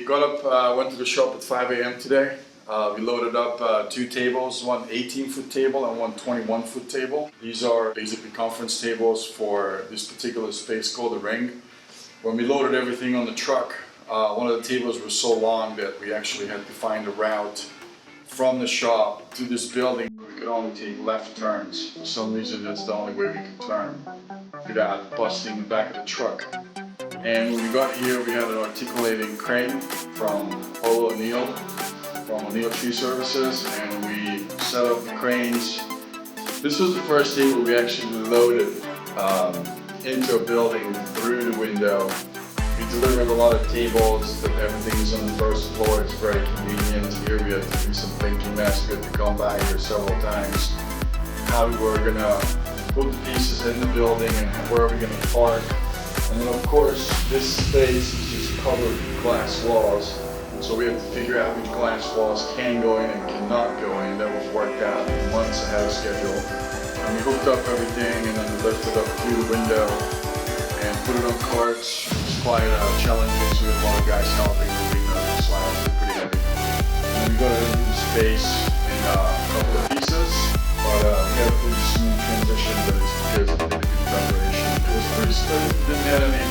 got up, went to the shop at 5 a.m. today. We loaded up 2 tables, one 18-foot table and one 21-foot table. These are basically conference tables for this particular space called the Ring. When we loaded everything on the truck, one of the tables was so long that we actually had to find a route from the shop to this building. We could only take left turns. For some reason, that's the only way we could turn without busting the back of the truck. And when we got here, we had an articulating crane from O'Neill, from O'Neill Tree Services, and we set up the cranes. This was the first table we actually loaded into a building through the window. We delivered a lot of tables, that everything is on the first floor, it's very convenient. Here we had to do some thinking, that's good to come by here several times. How we were gonna put the pieces in the building and where are we gonna park. And then of course, this space is just covered with glass walls. So we have to figure out which glass walls can go in and cannot go in. That was worked out months ahead of schedule. And we hooked up everything and then lifted up through the window and put it on carts. It was quite challenging, so we had a lot of guys helping moving the slabs. They're pretty heavy. And we got it into the space in a couple of pieces, but we had a pretty smooth transition, but it's because of the good preparation. It was pretty smooth, didn't have any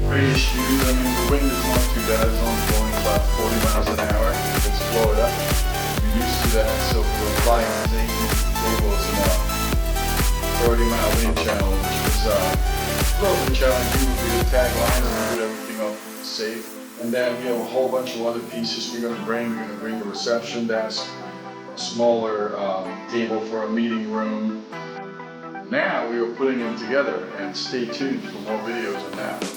great issues. I mean, the wind is not too bad, it's only blowing about 40 miles an hour. It's Florida. We're used to that, so we were flying the tables in a 30-mile wind channel, which was a little bit challenging with the tagline and we put everything up safe. And then we have a whole bunch of other pieces we're going to bring. We're going to bring the reception desk, a smaller table for a meeting room. Now we are putting them together, and stay tuned for more videos on that.